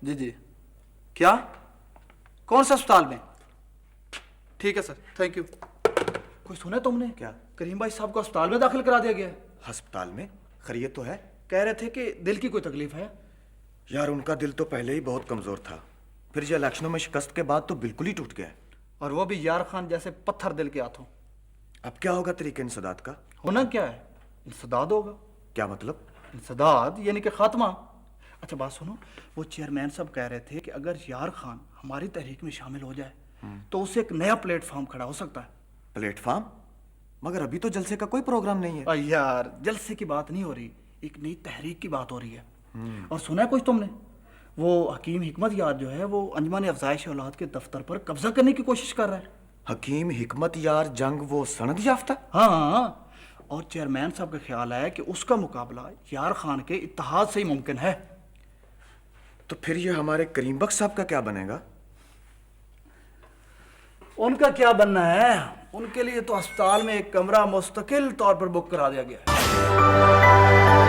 جی جی کیا کون سا اسپتال میں؟ ٹھیک ہے سر تھینک یو. کوئی سنا تم نے؟ کیا؟ کریم بھائی صاحب کو اسپتال میں داخل کرا دیا گیا ہے. ہسپتال میں؟ خیریت تو ہے؟ کہہ رہے تھے کہ دل کی کوئی تکلیف ہے. یار ان کا دل تو پہلے ہی بہت کمزور تھا، پھر یہ الیکشنوں میں شکست کے بعد تو بالکل ہی ٹوٹ گیا ہے. اور وہ بھی یار خان جیسے پتھر دل کے ہاتھوں. اب کیا ہوگا طریقہ انسداد کا؟ ہونا کیا ہے، انسداد ہوگا. کیا مطلب؟ انسداد یعنی کہ خاتمہ. اچھا بات سنو، وہ چیئرمین صاحب کہہ رہے تھے کہ اگر یار خان ہماری تحریک میں شامل ہو جائے تو اسے ایک نیا پلیٹ فارم کھڑا ہو سکتا ہے. Plate form? مگر ابھی تو جلسے کا کوئی پروگرام نہیں ہے. یار جلسے کی بات نہیں ہو رہی، ایک نئی تحریک کی بات ہو رہی ہے. اور سنا ہے کچھ تم نے؟ وہ حکیم حکمت یار جو ہے وہ انجمن افزائش اولاد کے دفتر پر قبضہ کرنے کی کوشش کر رہا ہے. حکیم حکمت یار جنگ وہ سند یافتہ؟ ہاں، اور چیئرمین صاحب کا خیال ہے کہ اس کا مقابلہ یار خان کے اتحاد سے ہی ممکن ہے. تو پھر یہ ہمارے کریم بخش صاحب کا کیا بنے گا؟ ان کا کیا بننا ہے، ان کے لیے تو اسپتال میں ایک کمرہ مستقل طور پر بک کرا دیا گیا ہے.